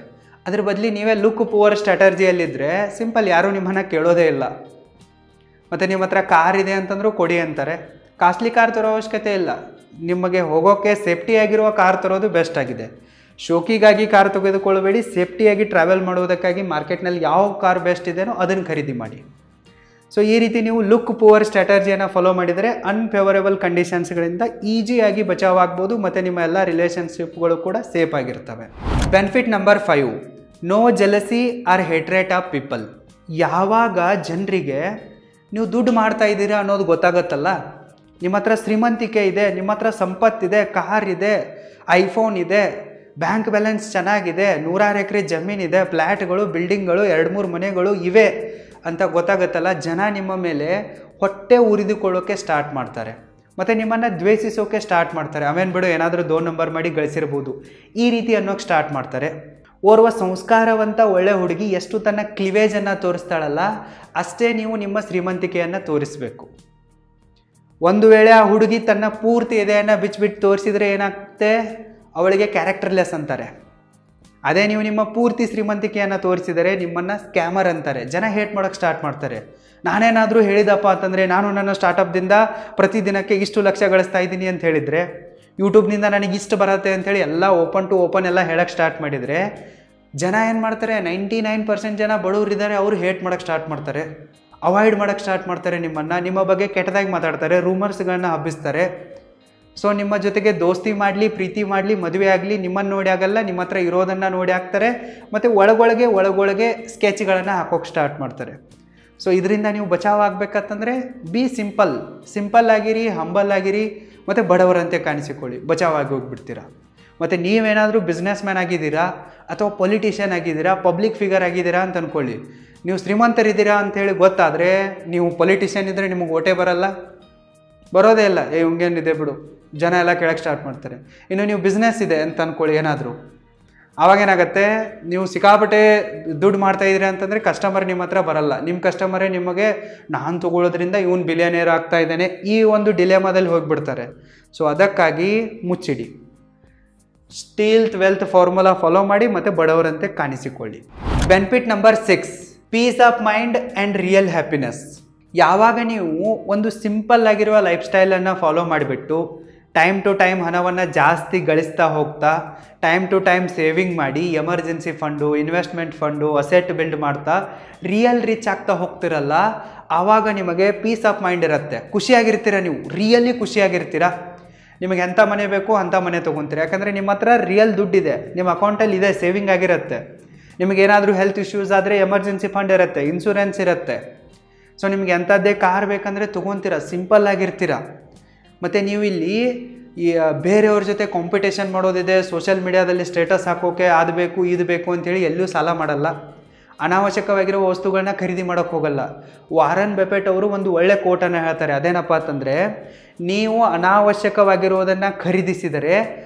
ಅದ್ರ ಬದಲಿ ನೀವೇ ಲುಕ್ ಪುವರ್ ಸ್ಟ್ರಾಟರ್ಜಿಯಲ್ಲಿದ್ದರೆ ಸಿಂಪಲ್, ಯಾರೂ ನಿಮ್ಮನ್ನು ಕೇಳೋದೇ ಇಲ್ಲ. ಮತ್ತು ನಿಮ್ಮ ಹತ್ರ ಕಾರ್ ಇದೆ ಅಂತಂದರೂ ಕೊಡಿ ಅಂತಾರೆ. ಕಾಸ್ಟ್ಲಿ ಕಾರ್ ತರೋ ಅವಶ್ಯಕತೆ ಇಲ್ಲ, ನಿಮಗೆ ಹೋಗೋಕ್ಕೆ ಸೇಫ್ಟಿಯಾಗಿರುವ ಕಾರ್ ತರೋದು ಬೆಸ್ಟ್ ಆಗಿದೆ. ಶೋಕಿಗಾಗಿ ಕಾರ್ ತೆಗೆದುಕೊಳ್ಳಬೇಡಿ, ಸೇಫ್ಟಿಯಾಗಿ ಟ್ರಾವೆಲ್ ಮಾಡುವುದಕ್ಕಾಗಿ ಮಾರ್ಕೆಟ್ನಲ್ಲಿ ಯಾವ ಕಾರ್ ಬೆಸ್ಟ್ ಇದೆಯೋ ಅದನ್ನು ಖರೀದಿ ಮಾಡಿ. ಸೊ ಈ ರೀತಿ ನೀವು ಲುಕ್ ಪುವರ್ ಸ್ಟ್ರಾಟರ್ಜಿಯನ್ನು ಫಾಲೋ ಮಾಡಿದರೆ ಅನ್ಫೇವರೇಬಲ್ ಕಂಡೀಷನ್ಸ್ಗಳಿಂದ ಈಸಿಯಾಗಿ ಬಚಾವಾಗ್ಬೋದು ಮತ್ತು ನಿಮ್ಮ ಎಲ್ಲ ರಿಲೇಷನ್ಶಿಪ್ಗಳು ಕೂಡ ಸೇಫ್ ಆಗಿರ್ತವೆ. Benefit number 5, no jealousy or hatred of people. ಯಾವಾಗ ಜನರಿಗೆ ನೀವು ದುಡ್ಡು ಮಾಡ್ತಾ ಇದ್ದೀರಾ ಅನ್ನೋದು ಗೊತ್ತಾಗತ್ತಲ್ಲ, ನಿಮ್ಮ ಹತ್ರ ಶ್ರೀಮಂತಿಕೆ ಇದೆ, ನಿಮ್ಮ ಹತ್ರ ಸಂಪತ್ತಿದೆ, ಕಾರ್ ಇದೆ, ಐಫೋನ್ ಇದೆ, ಬ್ಯಾಂಕ್ ಬ್ಯಾಲೆನ್ಸ್ ಚೆನ್ನಾಗಿದೆ, 100 ಎಕರೆ ಜಮೀನಿದೆ, ಫ್ಲ್ಯಾಟ್ಗಳು, ಬಿಲ್ಡಿಂಗ್ಗಳು, 2-3 ಮನೆಗಳು ಇವೆ ಅಂತ ಗೊತ್ತಾಗುತ್ತಲ್ಲ, ಜನ ನಿಮ್ಮ ಮೇಲೆ ಹೊಟ್ಟೆ ಉರಿದುಕೊಳ್ಳೋಕ್ಕೆ ಸ್ಟಾರ್ಟ್ ಮಾಡ್ತಾರೆ ಮತ್ತು ನಿಮ್ಮನ್ನು ದ್ವೇಷಿಸೋಕ್ಕೆ ಸ್ಟಾರ್ಟ್ ಮಾಡ್ತಾರೆ. ಅವೇನು ಬಿಡು, ಏನಾದರೂ 2 ನಂಬರ್ ಮಾಡಿ ಗಳಿಸಿರ್ಬೋದು, ಈ ರೀತಿ ಅನ್ನೋಕ್ಕೆ ಸ್ಟಾರ್ಟ್ ಮಾಡ್ತಾರೆ. ಓರ್ವ ಸಂಸ್ಕಾರವಂತ ಒಳ್ಳೆ ಹುಡುಗಿ ಎಷ್ಟು ತನ್ನ ಕ್ಲಿವೇಜನ್ನು ತೋರಿಸ್ತಾಳಲ್ಲ, ಅಷ್ಟೇ ನೀವು ನಿಮ್ಮ ಶ್ರೀಮಂತಿಕೆಯನ್ನು ತೋರಿಸಬೇಕು. ಒಂದು ವೇಳೆ ಆ ಹುಡುಗಿ ತನ್ನ ಪೂರ್ತಿ ಎದೆಯನ್ನು ಬಿಚ್ಚಿಬಿಟ್ಟು ತೋರಿಸಿದರೆ ಏನಾಗುತ್ತೆ, ಅವಳಿಗೆ ಕ್ಯಾರೆಕ್ಟರ್ಲೆಸ್ ಅಂತಾರೆ. ಅದೇ ನೀವು ನಿಮ್ಮ ಪೂರ್ತಿ ಶ್ರೀಮಂತಿಕೆಯನ್ನು ತೋರಿಸಿದರೆ ನಿಮ್ಮನ್ನು ಸ್ಕ್ಯಾಮರ್ ಅಂತಾರೆ, ಜನ ಹೇಟ್ ಮಾಡೋಕ್ಕೆ ಸ್ಟಾರ್ಟ್ ಮಾಡ್ತಾರೆ. ನಾನೇನಾದರೂ ಹೇಳಿದಪ್ಪ ಅಂತಂದರೆ, ನಾನು ನನ್ನ ಸ್ಟಾರ್ಟಪ್ದಿಂದ ಪ್ರತಿದಿನಕ್ಕೆ ಇಷ್ಟು ಲಕ್ಷ ಗಳಿಸ್ತಾ ಇದ್ದೀನಿ ಅಂತ ಹೇಳಿದರೆ, ಯೂಟ್ಯೂಬ್ನಿಂದ ನನಗೆ ಇಷ್ಟು ಬರುತ್ತೆ ಅಂಥೇಳಿ ಎಲ್ಲ ಓಪನ್ ಟು ಓಪನ್ ಎಲ್ಲ ಹೇಳೋಕ್ಕೆ ಸ್ಟಾರ್ಟ್ ಮಾಡಿದರೆ ಜನ ಏನು ಮಾಡ್ತಾರೆ, 99% ಜನ ಬಡವರಿದ್ದಾರೆ, ಅವರು ಹೇಟ್ ಮಾಡೋಕ್ಕೆ ಸ್ಟಾರ್ಟ್ ಮಾಡ್ತಾರೆ, ಅವಾಯ್ಡ್ ಮಾಡೋಕ್ಕೆ ಸ್ಟಾರ್ಟ್ ಮಾಡ್ತಾರೆ ನಿಮ್ಮನ್ನು, ನಿಮ್ಮ ಬಗ್ಗೆ ಕೆಟ್ಟದಾಗಿ ಮಾತಾಡ್ತಾರೆ, ರೂಮರ್ಸ್ಗಳನ್ನ ಹಬ್ಬಿಸ್ತಾರೆ. ಸೊ ನಿಮ್ಮ ಜೊತೆಗೆ ದೋಸ್ತಿ ಮಾಡಲಿ, ಪ್ರೀತಿ ಮಾಡಲಿ, ಮದುವೆ ಆಗಲಿ, ನಿಮ್ಮನ್ನು ನೋಡಿ ಆಗಲ್ಲ, ನಿಮ್ಮ ಹತ್ರ ಇರೋದನ್ನು ನೋಡಿ ಹಾಕ್ತಾರೆ ಮತ್ತು ಒಳಗೊಳಗೆ ಸ್ಕೆಚ್ಗಳನ್ನು ಹಾಕೋಕ್ಕೆ ಸ್ಟಾರ್ಟ್ ಮಾಡ್ತಾರೆ. ಸೊ ಇದರಿಂದ ನೀವು ಬಚಾವಾಗಬೇಕಂತಂದರೆ ಬಿ ಸಿಂಪಲ್ ಆಗಿರಿ, ಹಂಬಲ್ ಆಗಿರಿ ಮತ್ತು ಬಡವರಂತೆ ಕಾಣಿಸಿಕೊಳ್ಳಿ, ಬಚಾವಾಗಿ ಹೋಗಿಬಿಡ್ತೀರಾ. ಮತ್ತು ನೀವೇನಾದರೂ ಬಿಸ್ನೆಸ್ ಮ್ಯಾನ್ ಆಗಿದ್ದೀರಾ ಅಥವಾ ಪೊಲಿಟಿಷಿಯನ್ ಆಗಿದ್ದೀರಾ, ಪಬ್ಲಿಕ್ ಫಿಗರ್ ಆಗಿದ್ದೀರಾ ಅಂತ ಅಂದ್ಕೊಳ್ಳಿ, ನೀವು ಶ್ರೀಮಂತರಿದ್ದೀರಾ ಅಂಥೇಳಿ ಗೊತ್ತಾದರೆ, ನೀವು ಪೊಲಿಟಿಷಿಯನ್ ಇದ್ದರೆ ನಿಮಗೆ ಓಟೇ ಬರೋದೇ ಇಲ್ಲ, ಹಿಂಗೇನಿದೆ ಬಿಡು, ಜನ ಎಲ್ಲ ಕೇಳಕ್ಕೆ ಸ್ಟಾರ್ಟ್ ಮಾಡ್ತಾರೆ. ಇನ್ನು ನೀವು ಬಿಸ್ನೆಸ್ ಇದೆ ಅಂತ ಅಂದ್ಕೊಳ್ಳಿ ಏನಾದರೂ, ಆವಾಗೇನಾಗುತ್ತೆ, ನೀವು ಸಿಕ್ಕಾಪಟ್ಟೆ ದುಡ್ಡು ಮಾಡ್ತಾಯಿದ್ದೀರಿ ಅಂತಂದರೆ ಕಸ್ಟಮರ್ ನಿಮ್ಮ ಹತ್ರ ಬರಲ್ಲ, ನಿಮ್ಮ ಕಸ್ಟಮರೇ ನಿಮಗೆ ನಾನು ತೊಗೊಳ್ಳೋದ್ರಿಂದ ಇವನು ಬಿಲಿಯನೇರ್ ಆಗ್ತಾ ಇದ್ದಾನೆ, ಈ ಒಂದು ಡಿಲೆಮಾದಲ್ಲಿ ಹೋಗಿಬಿಡ್ತಾರೆ. ಸೊ ಅದಕ್ಕಾಗಿ ಮುಚ್ಚಿಡಿ, ಸ್ಟೀಲ್ತ್ ವೆಲ್ತ್ ಫಾರ್ಮುಲಾ ಫಾಲೋ ಮಾಡಿ ಮತ್ತು ಬಡವರಂತೆ ಕಾಣಿಸಿಕೊಳ್ಳಿ. Benefit number 6, peace of mind and real happiness. ಯಾವಾಗ ನೀವು ಒಂದು ಸಿಂಪಲ್ ಆಗಿರುವ ಲೈಫ್ ಸ್ಟೈಲನ್ನು ಫಾಲೋ ಮಾಡಿಬಿಟ್ಟು ಟೈಮ್ ಟು ಟೈಮ್ ಹಣವನ್ನು ಜಾಸ್ತಿ ಗಳಿಸ್ತಾ ಹೋಗ್ತಾ, ಟೈಮ್ ಟು ಟೈಮ್ ಸೇವಿಂಗ್ ಮಾಡಿ, emergency fund, investment fund, asset build ಮಾಡ್ತಾ ರಿಯಲ್ ರಿಚ್ ಆಗ್ತಾ ಹೋಗ್ತಿರಲ್ಲ, ಆವಾಗ ನಿಮಗೆ ಪೀಸ್ ಆಫ್ ಮೈಂಡ್ ಇರುತ್ತೆ, ಖುಷಿಯಾಗಿರ್ತೀರ, ನೀವು ರಿಯಲಿ ಖುಷಿಯಾಗಿರ್ತೀರ. ನಿಮಗೆ ಎಂಥ ಮನೆ ಬೇಕೋ ಅಂಥ ಮನೆ ತೊಗೊತೀರ, ಯಾಕಂದರೆ ನಿಮ್ಮ ಹತ್ರ ರಿಯಲ್ ದುಡ್ಡಿದೆ, ನಿಮ್ಮ ಅಕೌಂಟಲ್ಲಿ ಇದೆ, ಸೇವಿಂಗ್ ಆಗಿರುತ್ತೆ. ನಿಮಗೇನಾದರೂ ಹೆಲ್ತ್ ಇಶ್ಯೂಸ್ ಆದರೆ ಎಮರ್ಜೆನ್ಸಿ ಫಂಡ್ ಇರುತ್ತೆ, ಇನ್ಶೂರೆನ್ಸ್ ಇರುತ್ತೆ. ಸೊ ನಿಮಗೆ ಎಂಥದ್ದೇ ಕಾರ್ ಬೇಕಂದರೆ ತೊಗೊತೀರ, ಸಿಂಪಲ್ ಆಗಿರ್ತೀರ. ಮತ್ತು ನೀವು ಇಲ್ಲಿ ಈ ಬೇರೆಯವ್ರ ಜೊತೆ ಕಾಂಪಿಟೇಷನ್ ಮಾಡೋದಿದೆ, ಸೋಷಿಯಲ್ ಮೀಡಿಯಾದಲ್ಲಿ ಸ್ಟೇಟಸ್ ಹಾಕೋಕೆ ಅದು ಬೇಕು ಇದು ಬೇಕು ಅಂತೇಳಿ ಎಲ್ಲೂ ಸಾಲ ಮಾಡಲ್ಲ. ಅನಾವಶ್ಯಕವಾಗಿರೋ ವಸ್ತುಗಳನ್ನ ಖರೀದಿ ಮಾಡೋಕ್ಕೆ ಹೋಗಲ್ಲ. ವಾರನ್ ಬಫೆಟ್ ಅವರು ಒಂದು ಒಳ್ಳೆ ಕೋಟನ್ನು ಹೇಳ್ತಾರೆ. ಅದೇನಪ್ಪ ಅಂತಂದರೆ, ನೀವು ಅನಾವಶ್ಯಕವಾಗಿರೋದನ್ನು ಖರೀದಿಸಿದರೆ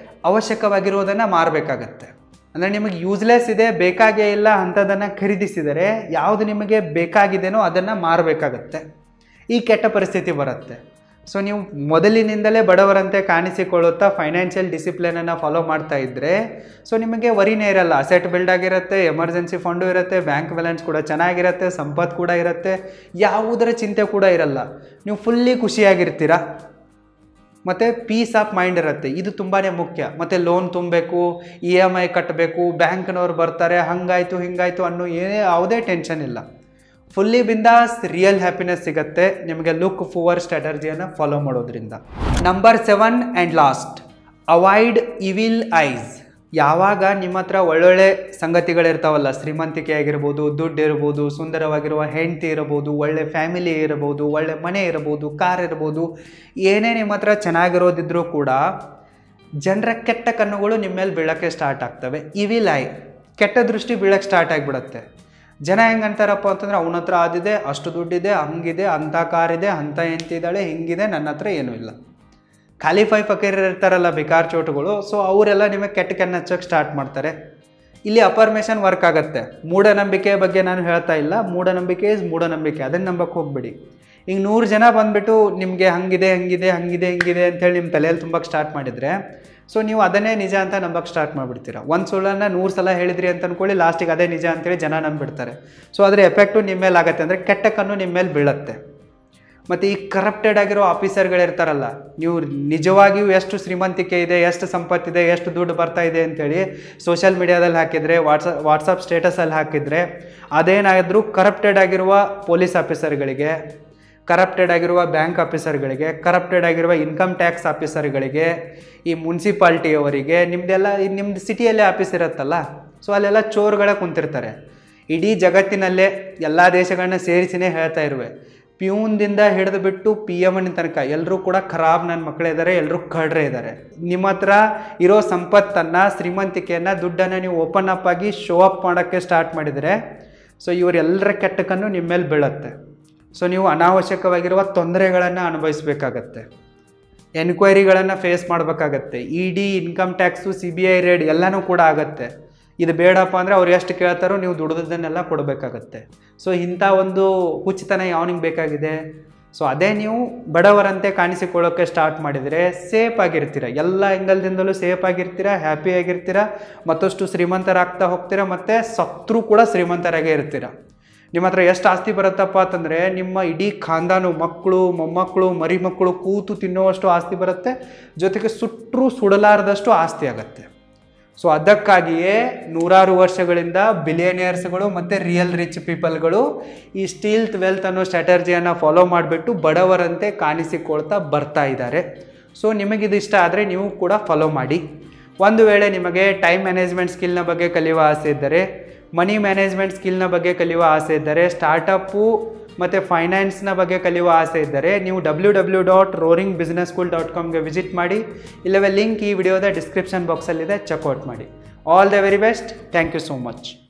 ಅವಶ್ಯಕವಾಗಿರೋದನ್ನು ಮಾರಬೇಕಾಗತ್ತೆ. ಅಂದರೆ ನಿಮಗೆ ಯೂಸ್ಲೆಸ್ ಇದೆ, ಬೇಕಾಗೇ ಇಲ್ಲ ಅಂಥದ್ದನ್ನು ಖರೀದಿಸಿದರೆ ಯಾವುದು ನಿಮಗೆ ಬೇಕಾಗಿದೆಯೋ ಅದನ್ನು ಮಾರಬೇಕಾಗತ್ತೆ. ಈ ಕೆಟ್ಟ ಪರಿಸ್ಥಿತಿ ಬರುತ್ತೆ. ಸೊ ನೀವು ಮೊದಲಿನಿಂದಲೇ ಬಡವರಂತೆ ಕಾಣಿಸಿಕೊಳ್ಳುತ್ತಾ ಫೈನಾನ್ಷಿಯಲ್ ಡಿಸಿಪ್ಲಿನನ್ನು ಫಾಲೋ ಮಾಡ್ತಾ ಇದ್ದರೆ ಸೊ ನಿಮಗೆ ವರಿನೇ ಇರಲ್ಲ. ಅಸೆಟ್ ಬಿಲ್ಡ್ ಆಗಿರುತ್ತೆ, ಎಮರ್ಜೆನ್ಸಿ ಫಂಡು ಇರುತ್ತೆ, ಬ್ಯಾಂಕ್ ಬ್ಯಾಲೆನ್ಸ್ ಕೂಡ ಚೆನ್ನಾಗಿರುತ್ತೆ, ಸಂಪತ್ತು ಕೂಡ ಇರುತ್ತೆ, ಯಾವುದರ ಚಿಂತೆ ಕೂಡ ಇರಲ್ಲ. ನೀವು ಫುಲ್ಲಿ ಖುಷಿಯಾಗಿರ್ತೀರ ಮತ್ತು ಪೀಸ್ ಆಫ್ ಮೈಂಡ್ ಇರುತ್ತೆ. ಇದು ತುಂಬಾ ಮುಖ್ಯ. ಮತ್ತು ಲೋನ್ ತುಂಬಬೇಕು, EMI ಕಟ್ಟಬೇಕು, ಬ್ಯಾಂಕ್ನವ್ರು ಬರ್ತಾರೆ, ಹಂಗಾಯಿತು ಹಿಂಗಾಯಿತು ಅನ್ನೋ ಯಾವುದೇ ಟೆನ್ಷನ್ ಇಲ್ಲ. ಫುಲ್ಲಿ ಬಿಂದಾಸ್ ರಿಯಲ್ ಹ್ಯಾಪಿನೆಸ್ ಸಿಗುತ್ತೆ ನಿಮಗೆ ಲುಕ್ ಫಾರ್ವರ್ಡ್ ಸ್ಟ್ರಾಟಜಿಯನ್ನು ಫಾಲೋ ಮಾಡೋದ್ರಿಂದ. Number 7 and last, avoid evil ice. ಯಾವಾಗ ನಿಮ್ಮ ಹತ್ರ ಒಳ್ಳೊಳ್ಳೆ ಸಂಗತಿಗಳಿರ್ತಾವಲ್ಲ, ಶ್ರೀಮಂತಿಕೆ ಆಗಿರ್ಬೋದು, ದುಡ್ಡು ಇರ್ಬೋದು, ಸುಂದರವಾಗಿರುವ ಹೆಂಡತಿ ಇರ್ಬೋದು, ಒಳ್ಳೆ ಫ್ಯಾಮಿಲಿ ಇರ್ಬೋದು, ಒಳ್ಳೆ ಮನೆ ಇರ್ಬೋದು, ಕಾರ್ ಇರ್ಬೋದು, ಏನೇ ನಿಮ್ಮ ಹತ್ರ ಚೆನ್ನಾಗಿರೋದಿದ್ರೂ ಕೂಡ ಜನರ ಕೆಟ್ಟ ಕಣ್ಣುಗಳು ನಿಮ್ಮ ಮೇಲೆ ಬೀಳೋಕ್ಕೆ ಸ್ಟಾರ್ಟ್ ಆಗ್ತವೆ. ಇವಿಲ್ ಐ, ಕೆಟ್ಟ ದೃಷ್ಟಿ ಬೀಳಕ್ಕೆ ಸ್ಟಾರ್ಟ್ ಆಗಿಬಿಡುತ್ತೆ. ಜನ ಹೆಂಗೆ ಅಂತಾರಪ್ಪ ಅಂತಂದರೆ, ಅವನ ಹತ್ರ ಅದಿದೆ, ಅಷ್ಟು ದುಡ್ಡಿದೆ, ಹಂಗಿದೆ, ಅಂಥ ಕಾರಿದೆ, ಅಂಥ ಹೆಂಡ್ತಿದ್ದಾಳೆ, ಹಿಂಗಿದೆ, ನನ್ನ ಹತ್ರ ಏನೂ ಇಲ್ಲ. ಖಾಲಿ ಫಕೀರ್ ಇರ್ತಾರಲ್ಲ ಬಿಕಾರ್ ಚೋಟುಗಳು, ಸೊ ಅವರೆಲ್ಲ ನಿಮಗೆ ಕೆಟ್ಟ ಕಣ್ಣು ಹಚ್ಚೋಕ್ಕೆ ಸ್ಟಾರ್ಟ್ ಮಾಡ್ತಾರೆ. ಇಲ್ಲಿ ಅಫರ್ಮೇಷನ್ ವರ್ಕ್ ಆಗುತ್ತೆ. ಮೂಢನಂಬಿಕೆ ಬಗ್ಗೆ ನಾನು ಹೇಳ್ತಾ ಇಲ್ಲ. ಮೂಢನಂಬಿಕೆ ಇಸ್ ಮೂಢನಂಬಿಕೆ, ಅದನ್ನು ನಂಬಕ್ಕೆ ಹೋಗ್ಬಿಡಿ. ಈಗ 100 ಜನ ಬಂದುಬಿಟ್ಟು ನಿಮಗೆ ಹಂಗಿದೆ ಹಂಗಿದೆ ಹಂಗಿದೆ ಹಿಂಗಿದೆ ಅಂತೇಳಿ ನಿಮ್ಮ ತಲೆಯಲ್ಲಿ ತುಂಬಕ್ಕೆ ಸ್ಟಾರ್ಟ್ ಮಾಡಿದರೆ ಸೊ ನೀವು ಅದನ್ನೇ ನಿಜ ಅಂತ ನಂಬಕ್ಕೆ ಸ್ಟಾರ್ಟ್ ಮಾಡಿಬಿಡ್ತೀರ. ಒಂದು ಸುಳ್ಳನ್ನು 100 ಸಲ ಹೇಳಿದ್ರಿ ಅಂತ ಅಂದ್ಕೊಳ್ಳಿ, ಲಾಸ್ಟಿಗೆ ಅದೇ ನಿಜ ಅಂತೇಳಿ ಜನ ನಂಬಿಡ್ತಾರೆ. ಸೊ ಅದರ ಎಫೆಕ್ಟು ನಿಮ್ಮ ಮೇಲೆ ಆಗುತ್ತೆ, ಅಂದರೆ ಕೆಟ್ಟ ಕಣ್ಣು ನಿಮ್ಮ ಮೇಲೆ ಬೀಳುತ್ತೆ. ಮತ್ತು ಈ ಕರಪ್ಟೆಡ್ ಆಗಿರೋ ಆಫೀಸರ್ಗಳಿರ್ತಾರಲ್ಲ, ನೀವು ನಿಜವಾಗಿಯೂ ಎಷ್ಟು ಶ್ರೀಮಂತಿಕೆ ಇದೆ, ಎಷ್ಟು ಸಂಪತ್ತಿದೆ, ಎಷ್ಟು ದುಡ್ಡು ಬರ್ತಾ ಇದೆ ಅಂತೇಳಿ ಸೋಷಿಯಲ್ ಮೀಡಿಯಾದಲ್ಲಿ ಹಾಕಿದರೆ, ವಾಟ್ಸಪ್ ಸ್ಟೇಟಸಲ್ಲಿ ಹಾಕಿದರೆ, ಅದೇನಾದರೂ ಕರಪ್ಟೆಡ್ ಆಗಿರುವ ಪೊಲೀಸ್ ಆಫೀಸರ್ಗಳಿಗೆ, ಕರಪ್ಟೆಡ್ ಆಗಿರುವ ಬ್ಯಾಂಕ್ ಆಫೀಸರ್ಗಳಿಗೆ, ಕರಪ್ಟೆಡ್ ಆಗಿರುವ ಇನ್ಕಮ್ ಟ್ಯಾಕ್ಸ್ ಆಫೀಸರ್ಗಳಿಗೆ, ಈ ಮುನ್ಸಿಪಾಲ್ಟಿಯವರಿಗೆ, ನಿಮ್ಮದು ಸಿಟಿಯಲ್ಲೇ ಆಫೀಸ್ ಇರುತ್ತಲ್ಲ, ಸೊ ಅಲ್ಲೆಲ್ಲ ಚೋರುಗಳೇ ಕುಂತಿರ್ತಾರೆ. ಇಡೀ ಜಗತ್ತಿನಲ್ಲೇ ಎಲ್ಲ ದೇಶಗಳನ್ನ ಸೇರಿಸಿನೇ ಹೇಳ್ತಾ ಇರುವೆ, ಪ್ಯೂನ್ದಿಂದ ಹಿಡಿದು ಬಿಟ್ಟು PM ತನಕ ಎಲ್ಲರೂ ಕೂಡ ಖರಾಬ್ ನನ್ನ ಮಕ್ಕಳೇ ಇದ್ದಾರೆ, ಎಲ್ಲರೂ ಕಳ್ರೆ ಇದ್ದಾರೆ. ನಿಮ್ಮ ಹತ್ರ ಇರೋ ಸಂಪತ್ತನ್ನು, ಶ್ರೀಮಂತಿಕೆಯನ್ನು, ದುಡ್ಡನ್ನು ನೀವು ಓಪನ್ ಅಪ್ ಆಗಿ ಶೋ ಅಪ್ ಮಾಡೋಕ್ಕೆ ಸ್ಟಾರ್ಟ್ ಮಾಡಿದರೆ ಸೊ ಇವರೆಲ್ಲರ ಕೆಟ್ಟ ಕಣ್ಣು ನಿಮ್ಮ ಮೇಲೆ ಬೀಳುತ್ತೆ. ಸೊ ನೀವು ಅನಾವಶ್ಯಕವಾಗಿರುವ ತೊಂದರೆಗಳನ್ನು ಅನುಭವಿಸಬೇಕಾಗತ್ತೆ, ಎನ್ಕ್ವೈರಿಗಳನ್ನು ಫೇಸ್ ಮಾಡಬೇಕಾಗತ್ತೆ, ED, income tax, CBI raid ಎಲ್ಲನೂ ಕೂಡ ಆಗುತ್ತೆ. ಇದು ಬೇಡಪ್ಪ ಅಂದರೆ ಅವ್ರು ಎಷ್ಟು ಕೇಳ್ತಾರೋ ನೀವು ದುಡ್ದನ್ನೆಲ್ಲ ಕೊಡಬೇಕಾಗತ್ತೆ. ಸೊ ಇಂಥ ಒಂದು ಹುಚ್ಚತನ ಯಾವನಿಗೆ ಬೇಕಾಗಿದೆ? ಸೊ ಅದೇ ನೀವು ಬಡವರಂತೆ ಕಾಣಿಸಿಕೊಳ್ಳೋಕ್ಕೆ ಸ್ಟಾರ್ಟ್ ಮಾಡಿದರೆ ಸೇಫ್ ಆಗಿರ್ತೀರ, ಎಲ್ಲ ಆ್ಯಂಗಲ್ದಿಂದಲೂ ಸೇಫ್ ಆಗಿರ್ತೀರ, ಹ್ಯಾಪಿ ಆಗಿರ್ತೀರ, ಮತ್ತಷ್ಟು ಶ್ರೀಮಂತರಾಗ್ತಾ ಹೋಗ್ತೀರ, ಮತ್ತು ಸತ್ರು ಕೂಡ ಶ್ರೀಮಂತರಾಗೇ ಇರ್ತೀರ. ನಿಮ್ಮ ಹತ್ರ ಎಷ್ಟು ಆಸ್ತಿ ಬರುತ್ತಪ್ಪ ಅಂತಂದರೆ ನಿಮ್ಮ ಇಡೀ ಖಾನ್ದಾನು, ಮಕ್ಕಳು, ಮೊಮ್ಮಕ್ಕಳು, ಮರಿ ಮಕ್ಕಳು ಕೂತು ತಿನ್ನುವಷ್ಟು ಆಸ್ತಿ ಬರುತ್ತೆ, ಜೊತೆಗೆ ಸುಟ್ಟರೂ ಸುಡಲಾರದಷ್ಟು ಆಸ್ತಿ ಆಗುತ್ತೆ. ಸೊ ಅದಕ್ಕಾಗಿಯೇ 100 ವರ್ಷಗಳಿಂದ ಬಿಲಿಯನಿಯರ್ಸ್ಗಳು ಮತ್ತು ರಿಯಲ್ ರಿಚ್ ಪೀಪಲ್ಗಳು ಈ ಸ್ಟೀಲ್ತ್ ವೆಲ್ತ್ ಅನ್ನೋ ಸ್ಟ್ರಾಟರ್ಜಿಯನ್ನು ಫಾಲೋ ಮಾಡಿಬಿಟ್ಟು ಬಡವರಂತೆ ಕಾಣಿಸಿಕೊಳ್ತಾ ಬರ್ತಾ ಇದ್ದಾರೆ. ಸೊ ನಿಮಗಿದು ಇಷ್ಟ ಆದರೆ ನೀವು ಕೂಡ ಫಾಲೋ ಮಾಡಿ. ಒಂದು ವೇಳೆ ನಿಮಗೆ ಟೈಮ್ ಮ್ಯಾನೇಜ್ಮೆಂಟ್ ಸ್ಕಿಲ್ನ ಬಗ್ಗೆ ಕಲಿಯುವ ಆಸೆ ಇದ್ದರೆ, ಮನಿ ಮ್ಯಾನೇಜ್ಮೆಂಟ್ ಸ್ಕಿಲ್ನ ಬಗ್ಗೆ ಕಲಿಯುವ ಆಸೆ ಇದ್ದರೆ, ಸ್ಟಾರ್ಟಪ್ಪು ಮತ್ತು ಫೈನಾನ್ಸ್ನ ಬಗ್ಗೆ ಕಲಿಯುವ ಆಸೆ ಇದ್ದರೆ ನೀವು www.roaringbusinessschool.comಗೆ ವಿಸಿಟ್ ಮಾಡಿ. ಇಲ್ಲವೇ ಲಿಂಕ್ ಈ ವಿಡಿಯೋದ ಡಿಸ್ಕ್ರಿಪ್ಷನ್ ಬಾಕ್ಸಲ್ಲಿದೆ, ಚೆಕ್ಔಟ್ ಮಾಡಿ. All the very best. Thank you so much.